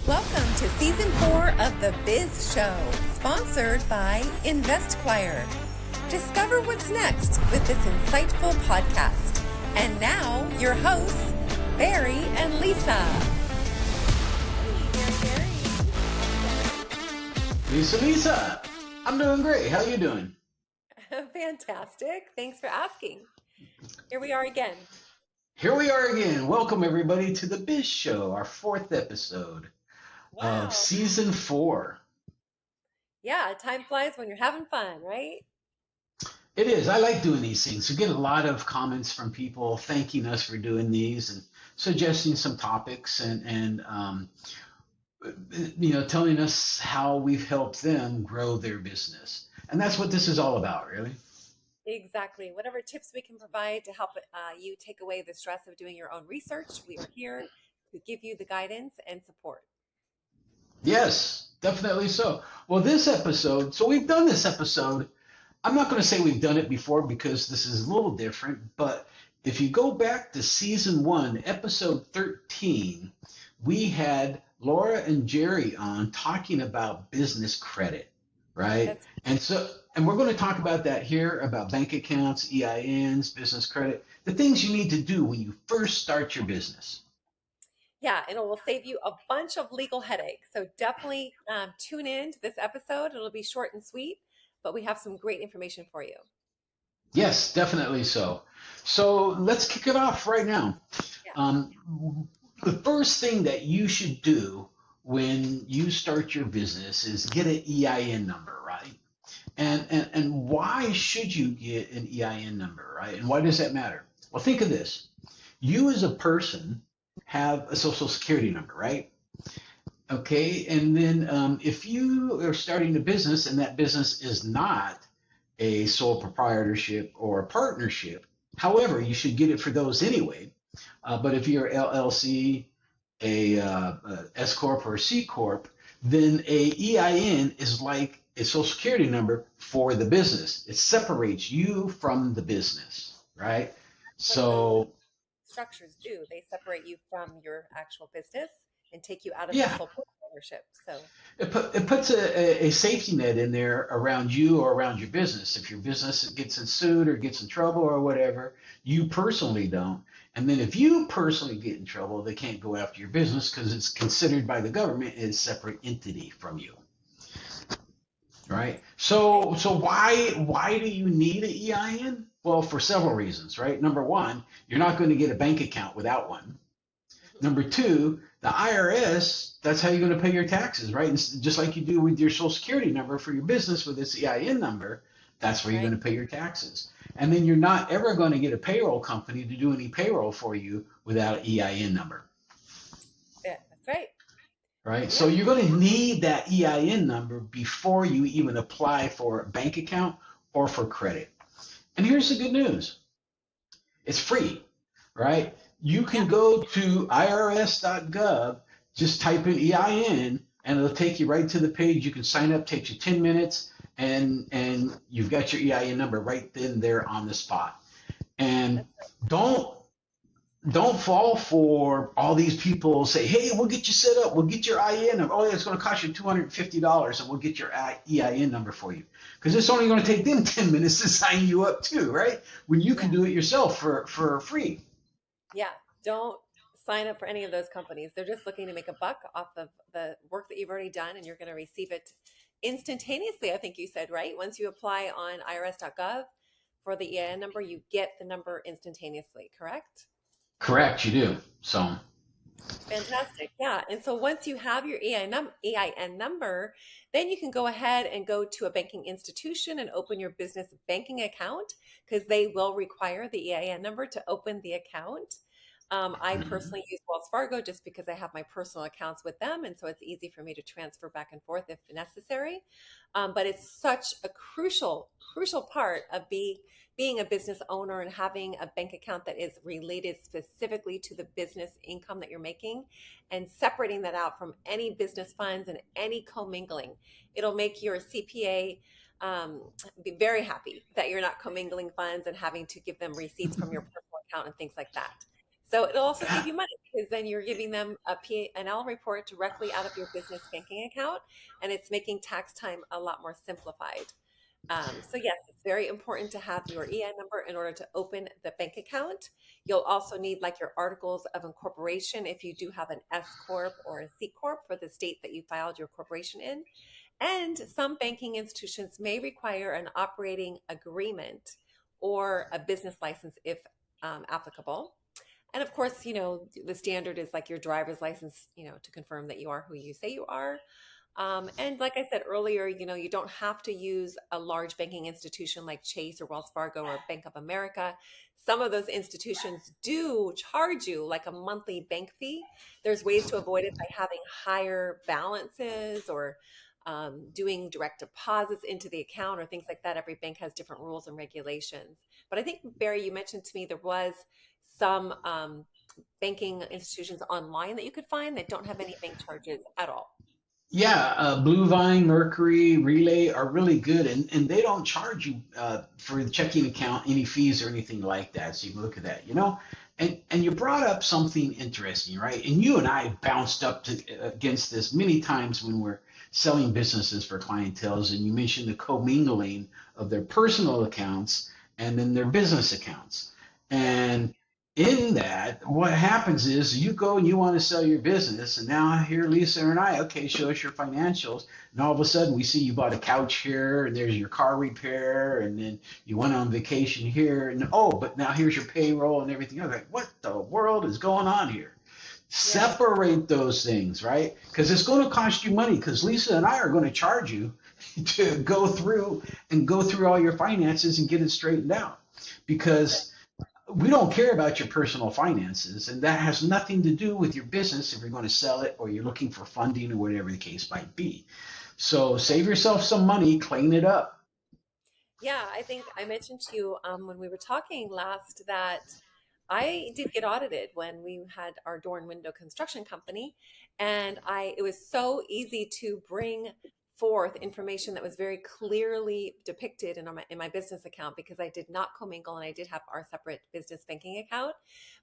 Welcome to Season 4 of the Biz Show, sponsored by InvestQuire. Discover what's next with this insightful podcast. And now, your hosts, Barry and Lisa. Hey, Lisa, I'm doing great. How you doing? Fantastic. Thanks for asking. Here we are again. Welcome, everybody, to the Biz Show, our fourth episode of Season 4. Yeah, time flies when you're having fun, right? It is. I like doing these things. We get a lot of comments from people thanking us for doing these and suggesting some topics and telling us how we've helped them grow their business. And that's what this is all about, really. Exactly. Whatever tips we can provide to help you take away the stress of doing your own research, we are here to give you the guidance and support. Yes, definitely so. Well, so we've done this episode. I'm not going to say we've done it before because this is a little different, but if you go back to Season 1, Episode 13, we had Laura and Jerry on talking about business credit, right? And we're going to talk about that here, about bank accounts, EINs, business credit, the things you need to do when you first start your business. Yeah, and it will save you a bunch of legal headaches. So definitely tune in to this episode. It'll be short and sweet, but we have some great information for you. Yes, definitely so. So let's kick it off right now. Yeah. The first thing that you should do when you start your business is get an EIN number, right? And why should you get an EIN number, right? And why does that matter? Well, think of this. You as a person have a social security number, right? Okay, and then if you are starting a business and that business is not a sole proprietorship or a partnership, however, you should get it for those anyway. But if you're LLC, a S Corp or a C Corp, then a EIN is like a social security number for the business. It separates you from the business, right? So structures do. They separate you from your actual business and take you out of the sole proprietorship. So it puts a safety net in there around you or around your business. If your business gets sued or gets in trouble or whatever, you personally don't. And then if you personally get in trouble, they can't go after your business because it's considered by the government as a separate entity from you. Right? So why do you need an EIN? Well, for several reasons, right? Number one, you're not going to get a bank account without one. Number two, the IRS, that's how you're going to pay your taxes, right? And just like you do with your social security number for your business with this EIN number, that's where you're going to pay your taxes. And then you're not ever going to get a payroll company to do any payroll for you without an EIN number. Yeah, that's right. Right? Yeah. So you're going to need that EIN number before you even apply for a bank account or for credit. And here's the good news. It's free, right? You can go to irs.gov, just type in EIN, and it'll take you right to the page. You can sign up, takes you 10 minutes, and you've got your EIN number right then there on the spot. And don't fall for all these people say, hey, we'll get you set up. We'll get your EIN number. Oh, yeah, it's going to cost you $250, and we'll get your EIN number for you. Because it's only going to take them 10 minutes to sign you up too, right? When you can do it yourself for free. Yeah, don't sign up for any of those companies. They're just looking to make a buck off of the work that you've already done, and you're going to receive it instantaneously, I think you said, right? Once you apply on irs.gov for the EIN number, you get the number instantaneously, correct? Correct, you do. So fantastic. Yeah. And so once you have your EIN number, then you can go ahead and go to a banking institution and open your business banking account because they will require the EIN number to open the account. I personally use Wells Fargo just because I have my personal accounts with them. And so it's easy for me to transfer back and forth if necessary. But it's such a crucial part of being a business owner and having a bank account that is related specifically to the business income that you're making and separating that out from any business funds and any commingling. It'll make your CPA be very happy that you're not commingling funds and having to give them receipts from your personal account and things like that. So it'll also save you money because then you're giving them a P&L report directly out of your business banking account, and it's making tax time a lot more simplified. So yes, it's very important to have your EIN number in order to open the bank account. You'll also need like your articles of incorporation if you do have an S Corp or a C Corp for the state that you filed your corporation in. And some banking institutions may require an operating agreement or a business license if applicable. And of course, the standard is like your driver's license, to confirm that you are who you say you are. And like I said earlier, you don't have to use a large banking institution like Chase or Wells Fargo or Bank of America. Some of those institutions do charge you like a monthly bank fee. There's ways to avoid it by having higher balances or doing direct deposits into the account or things like that. Every bank has different rules and regulations. But I think, Barry, you mentioned to me there was some banking institutions online that you could find that don't have any bank charges at all. Yeah, Blue Vine, Mercury, Relay are really good, and they don't charge you for the checking account any fees or anything like that. So you can look at that, And you brought up something interesting, right? And you and I bounced up against this many times when we're selling businesses for clientels, and you mentioned the commingling of their personal accounts and then their business accounts. And in that, what happens is you go and you want to sell your business, and now here Lisa and I, okay, show us your financials, and all of a sudden we see you bought a couch here, and there's your car repair, and then you went on vacation here, and oh, but now here's your payroll and everything. I'm like, what the world is going on here? Separate those things, right? Because it's going to cost you money. Because Lisa and I are going to charge you to go through all your finances and get it straightened out. Because we don't care about your personal finances, and that has nothing to do with your business if you're going to sell it or you're looking for funding or whatever the case might be. So save yourself some money, clean it up. Yeah, I think I mentioned to you when we were talking last that I did get audited when we had our door and window construction company, and it was so easy to bring forth information that was very clearly depicted in my business account because I did not commingle and I did have our separate business banking account,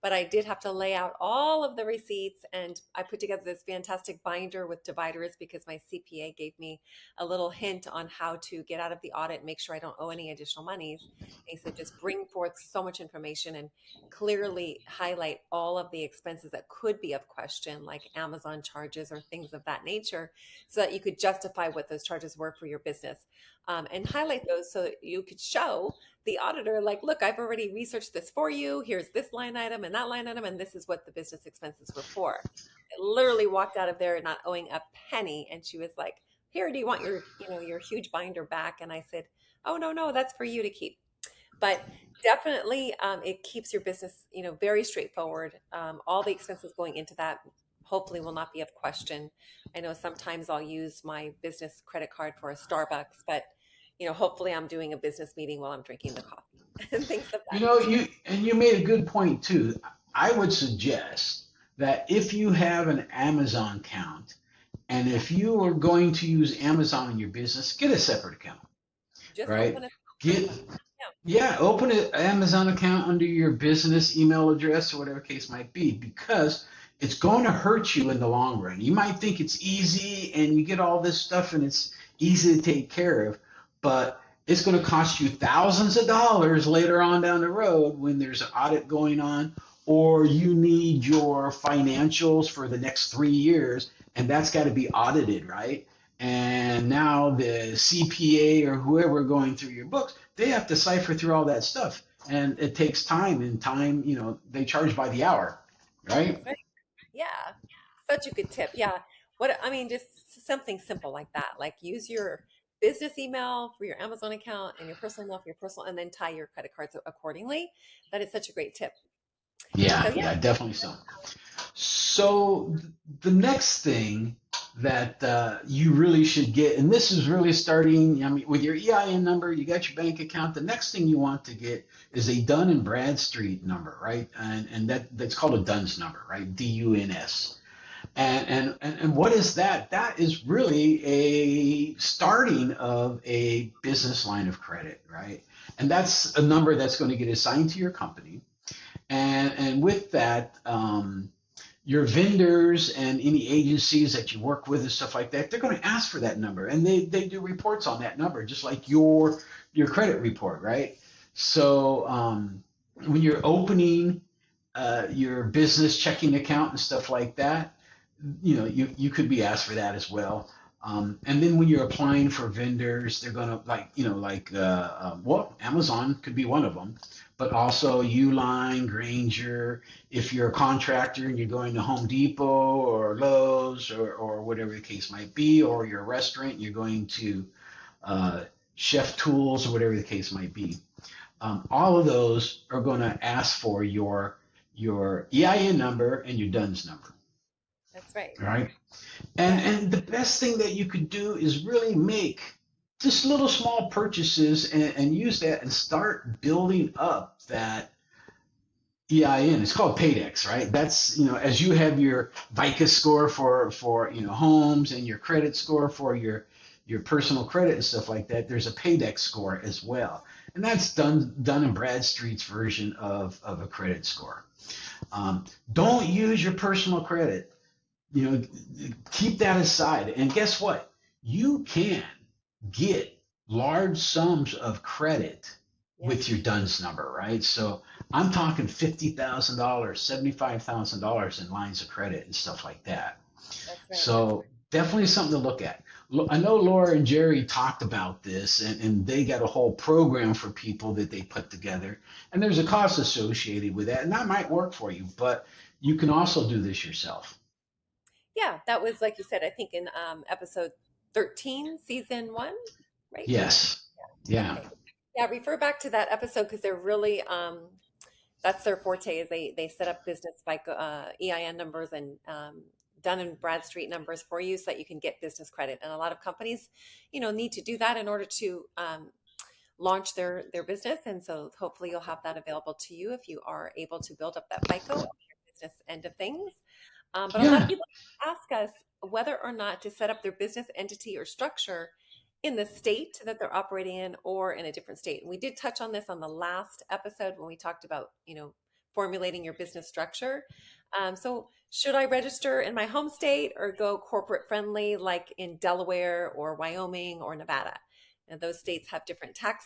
but I did have to lay out all of the receipts, and I put together this fantastic binder with dividers because my CPA gave me a little hint on how to get out of the audit and make sure I don't owe any additional monies. He said just bring forth so much information and clearly highlight all of the expenses that could be of question, like Amazon charges or things of that nature, so that you could justify what those charges were for your business, and highlight those so that you could show the auditor, like, look, I've already researched this for you. Here's this line item and that line item, and this is what the business expenses were for. I literally walked out of there not owing a penny, and she was like, here, do you want your huge binder back? And I said, oh, no, that's for you to keep. But definitely, it keeps your business, very straightforward. All the expenses going into that hopefully will not be of question. I know sometimes I'll use my business credit card for a Starbucks, but hopefully I'm doing a business meeting while I'm drinking the coffee and things of that nature. You made a good point too. I would suggest that if you have an Amazon account, and if you are going to use Amazon in your business, get a separate account, Just right? open a Get yeah. open an Amazon account under your business email address or whatever case might be, because it's going to hurt you in the long run. You might think it's easy and you get all this stuff and it's easy to take care of, but it's going to cost you thousands of dollars later on down the road when there's an audit going on, or you need your financials for the next 3 years, and that's got to be audited, right? And now the CPA or whoever going through your books, they have to cipher through all that stuff. And it takes time, and time, they charge by the hour, right? Right. Yeah. Such a good tip. Yeah. What I mean, just something simple like that. Like use your business email for your Amazon account and your personal email for your personal, and then tie your credit cards accordingly. That is such a great tip. So Yeah, yeah, yeah, definitely so. So the next thing that you really should get, and this is really starting, I mean, with your EIN number, you got your bank account. The next thing you want to get is a Dun and Bradstreet number, right? And that's called a Duns number, right? DUNS. And what is that? That is really a starting of a business line of credit, right? And that's a number that's going to get assigned to your company. And with that, your vendors and any agencies that you work with and stuff like that, they're going to ask for that number, and they do reports on that number, just like your credit report, right? So when you're opening your business checking account and stuff like that, you could be asked for that as well. And then when you're applying for vendors, they're gonna well, Amazon could be one of them, but also Uline, Granger. If you're a contractor and you're going to Home Depot or Lowe's or whatever the case might be, or you're a restaurant, you're going to Chef Tools or whatever the case might be. All of those are going to ask for your EIN number and your DUNS number. That's right. Right. And the best thing that you could do is really make just little small purchases and use that and start building up that EIN. It's called Paydex, right? That's, as you have your VICA score for homes and your credit score for your personal credit and stuff like that, there's a Paydex score as well. And that's done in Bradstreet's version of a credit score. Don't use your personal credit. Keep that aside. And guess what? You can get large sums of credit with your DUNS number, right? So I'm talking $50,000, $75,000 in lines of credit and stuff like that. That's right. So definitely something to look at. I know Laura and Jerry talked about this, and they got a whole program for people that they put together. And there's a cost associated with that, and that might work for you, but you can also do this yourself. Yeah, that was, like you said, I think in episode 13, season 1, right? Yes. Yeah. Okay. Yeah, refer back to that episode because they're really that's their forte is they set up business by EIN numbers and Dun and Bradstreet numbers for you so that you can get business credit. And a lot of companies, need to do that in order to launch their business. And so hopefully you'll have that available to you if you are able to build up that FICO on your business end of things. But a lot of people ask us whether or not to set up their business entity or structure in the state that they're operating in or in a different state. And we did touch on this on the last episode when we talked about, formulating your business structure. So should I register in my home state or go corporate friendly like in Delaware or Wyoming or Nevada? And those states have different tax,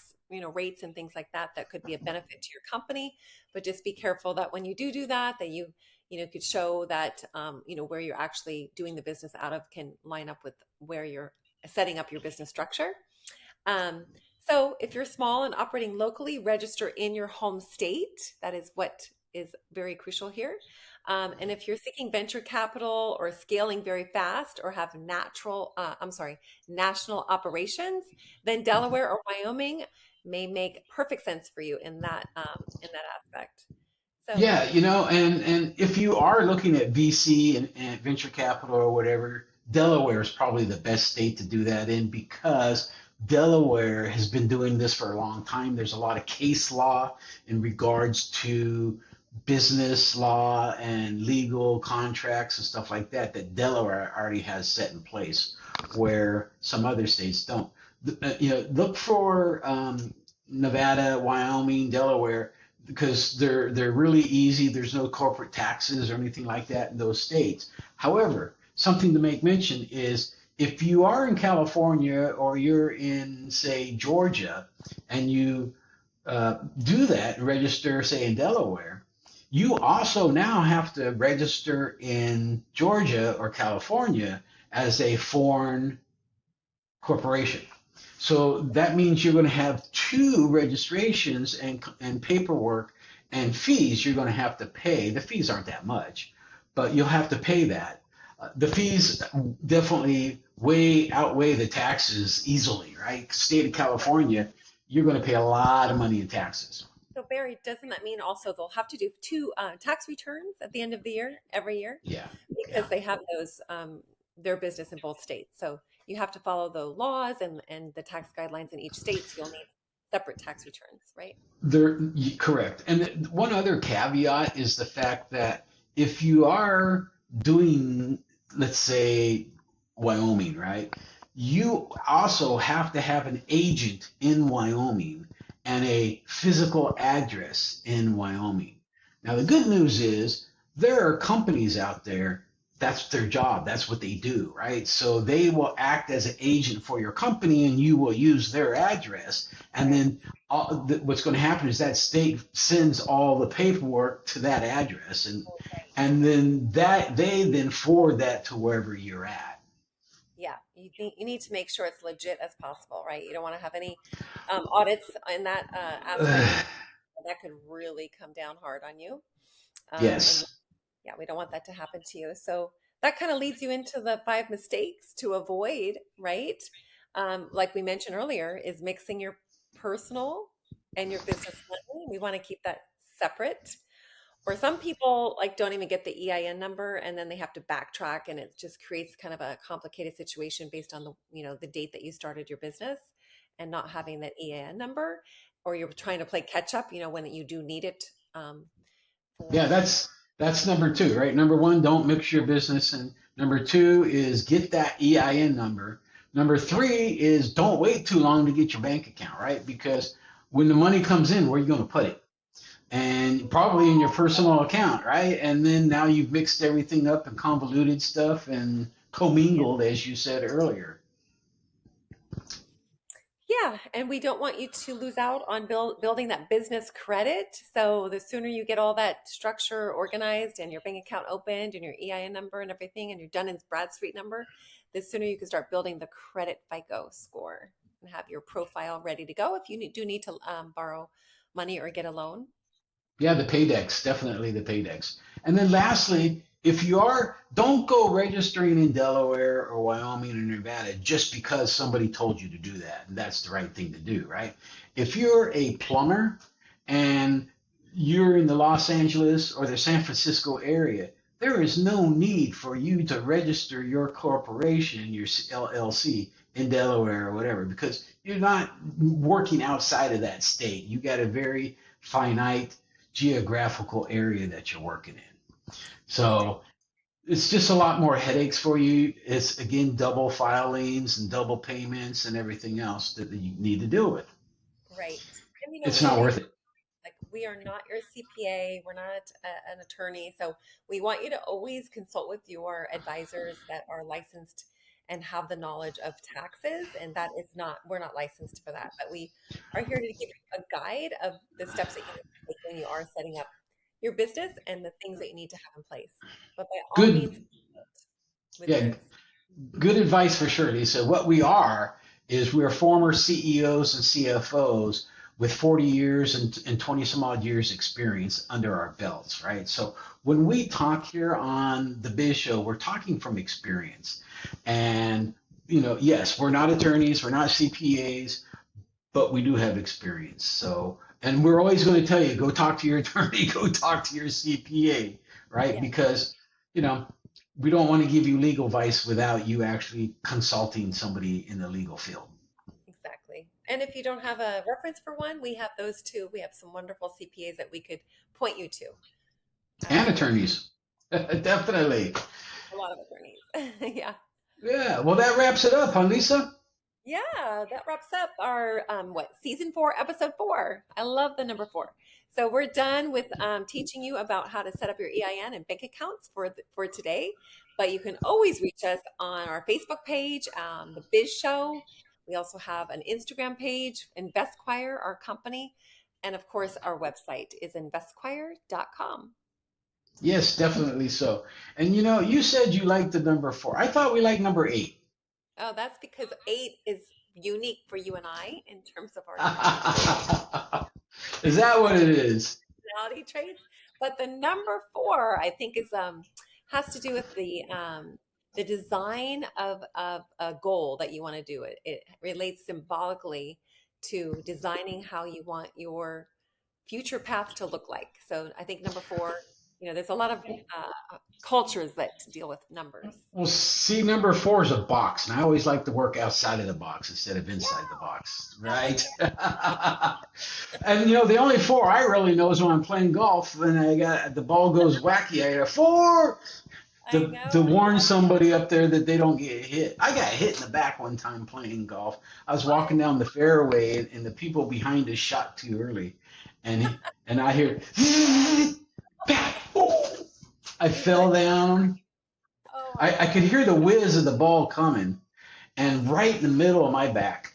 rates and things like that that could be a benefit to your company. But just be careful that when you do that you could show that, where you're actually doing the business out of can line up with where you're setting up your business structure. So if you're small and operating locally, register in your home state. That is what is very crucial here. And if you're seeking venture capital or scaling very fast or have national operations, then Delaware or Wyoming may make perfect sense for you in that aspect. So, Yeah, and if you are looking at VC and venture capital or whatever, Delaware is probably the best state to do that in because Delaware has been doing this for a long time. There's a lot of case law in regards to business law and legal contracts and stuff like that that Delaware already has set in place, where some other states don't. Look for Nevada, Wyoming, Delaware, because they're really easy. There's no corporate taxes or anything like that in those states. However, something to make mention is if you are in California or you're in, say, Georgia, and you do that and register, say, in Delaware, you also now have to register in Georgia or California as a foreign corporation. So that means you're going to have two registrations and paperwork and fees you're going to have to pay. The fees aren't that much, but you'll have to pay that. The fees definitely outweigh the taxes easily, right? State of California, you're going to pay a lot of money in taxes. So Barry, doesn't that mean also they'll have to do 2 tax returns at the end of the year, every year? Yeah. Because they have those, their business in both states. So you have to follow the laws and the tax guidelines in each state. So you'll need separate tax returns, right? They're correct. And one other caveat is the fact that if you are doing, let's say, Wyoming, right? You also have to have an agent in Wyoming and a physical address in Wyoming. Now, the good news is there are companies out there, that's their job, that's what they do, right? So they will act as an agent for your company and you will use their address. And Right. then what's going to happen is that state sends all the paperwork to that address, Right. and then that they then forward that to wherever you're at. Yeah, you need to make sure it's legit as possible, right? You don't want to have any audits in that aspect. That could really come down hard on you. And Yes. yeah, we don't want that to happen to you. So that kind of leads you into the five mistakes to avoid, right? Like we mentioned earlier, is mixing your personal and your business money. We want to keep that separate. Or some people like don't even get the EIN number and then they have to backtrack and it just creates kind of a complicated situation based on the date that you started your business and not having that EIN number, or you're trying to play catch up, when you do need it Yeah, for that's number two, right? Number one, don't mix your business, and number two is get that EIN number. Number yeah. three is don't wait too long to get your bank account, right? Because when the money comes in, where are you going to put it? And probably in your personal account, right? And then now you've mixed everything up and convoluted stuff and commingled, as you said earlier. Yeah, and we don't want you to lose out on building that business credit. So the sooner you get all that structure organized and your bank account opened and your EIN number and everything, and your Dun and Bradstreet number, the sooner you can start building the credit FICO score and have your profile ready to go if you do need to borrow money or get a loan. Yeah, the paydex, definitely the paydex. And then lastly, if you are, don't go registering in Delaware or Wyoming or Nevada just because somebody told you to do that. And that's the right thing to do, right? If you're a plumber and you're in the Los Angeles or the San Francisco area, there is no need for you to register your corporation, your LLC in Delaware or whatever, because you're not working outside of that state. You got a very finite geographical area that you're working in. Right. So it's just a lot more headaches for you. It's again double filings and double payments and everything else that you need to deal with. Right. And It's we not always worth it. like we are not your CPA, we're not an attorney. So we want you to always consult with your advisors that are licensed and have the knowledge of taxes. And that is not, we're not licensed for that, but we are here to give you a guide of the steps that you need to take when you are setting up your business and the things that you need to have in place. But by all means, Good, with yeah, this. good advice for sure, Lisa. What we are is we're former CEOs and CFOs with 40 years and 20 some odd years experience under our belts, right? So when we talk here on the Biz Show, we're talking from experience. And, yes, we're not attorneys, we're not CPAs, but we do have experience. So, and we're always going to tell you, go talk to your attorney, go talk to your CPA, right? Yeah, Because, you know, we don't want to give you legal advice without you actually consulting somebody in the legal field. exactly. And if you don't have a reference for one, we have those too. We have some wonderful CPAs that we could point you to. And Absolutely. attorneys. Definitely. A lot of attorneys. Yeah. Yeah. Well, that wraps it up, huh, Lisa? Yeah, that wraps up our season 4, episode 4. I love the number 4. So we're done with teaching you about how to set up your EIN and bank accounts for today. But you can always reach us on our Facebook page, the Biz Show. We also have an Instagram page, InvestQuire, our company, and of course our website is investquire.com. Yes, definitely so. And you said you liked the number four. I thought we liked number eight. Oh, that's because 8 is unique for you and I in terms of our number. Is that what it is? Personality traits. But the number 4, I think, is has to do with the design of a goal that you want to do. It relates symbolically to designing how you want your future path to look like. So I think number 4, there's a lot of cultures that deal with numbers. Well, see, number four is a box, and I always like to work outside of the box instead of Yeah, inside the box, I like right? it. And the only four I really know is when I'm playing golf and I got the ball goes wacky. I got a four I to know. warn somebody up there that they don't get hit. I got hit in the back one time playing golf. I was What? walking down the fairway and the people behind us shot too early, and I hear back. Oh! I fell down. Oh my I God. could hear the whiz of the ball coming, and right in the middle of my back.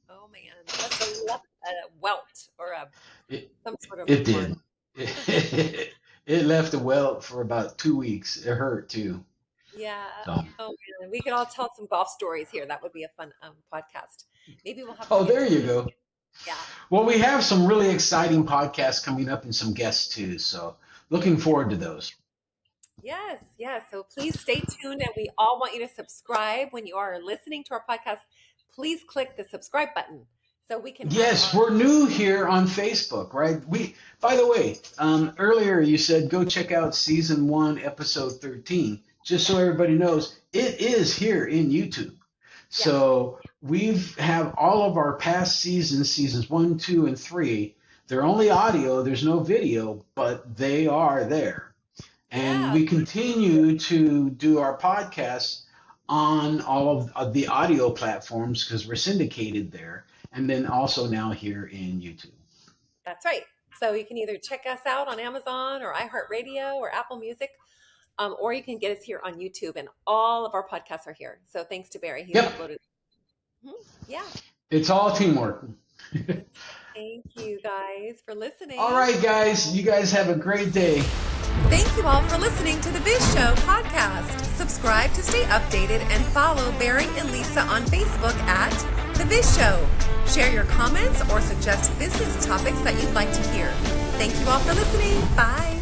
Oh man. Must have left a welt or a It some sort of it mark. did. It left a welt for about 2 weeks. It hurt too. Yeah. So, Oh man. We could all tell some golf stories here. That would be a fun podcast. Maybe we'll have to oh, get there to you go. yeah. Well, we have some really exciting podcasts coming up and some guests too. So, looking Yeah. forward to those. Yes, yes. So please stay tuned, and we all want you to subscribe when you are listening to our podcast. Please click the subscribe button so we can have Yes, our we're new here on Facebook, right? By the way, earlier you said go check out season 1, episode 13. Just yeah, so everybody knows, it is here in YouTube. yeah, So we've have all of our past seasons, seasons 1, 2, and 3. They're only audio. There's no video, but they are there. And yeah. we continue to do our podcasts on all of the audio platforms because we're syndicated there, and then also now here in YouTube. That's right. So you can either check us out on Amazon or iHeartRadio or Apple Music, or you can get us here on YouTube, and all of our podcasts are here. So thanks to Barry, he's Yep, uploaded. Mhm. Yeah. it's all teamwork. Thank you guys for All listening. right, guys, you guys have a great day. Thank you all for listening to the Biz Show podcast. Subscribe to stay updated and follow Barry and Lisa on Facebook at The Biz Show. Share your comments or suggest business topics that you'd like to hear. Thank you all for listening. Bye.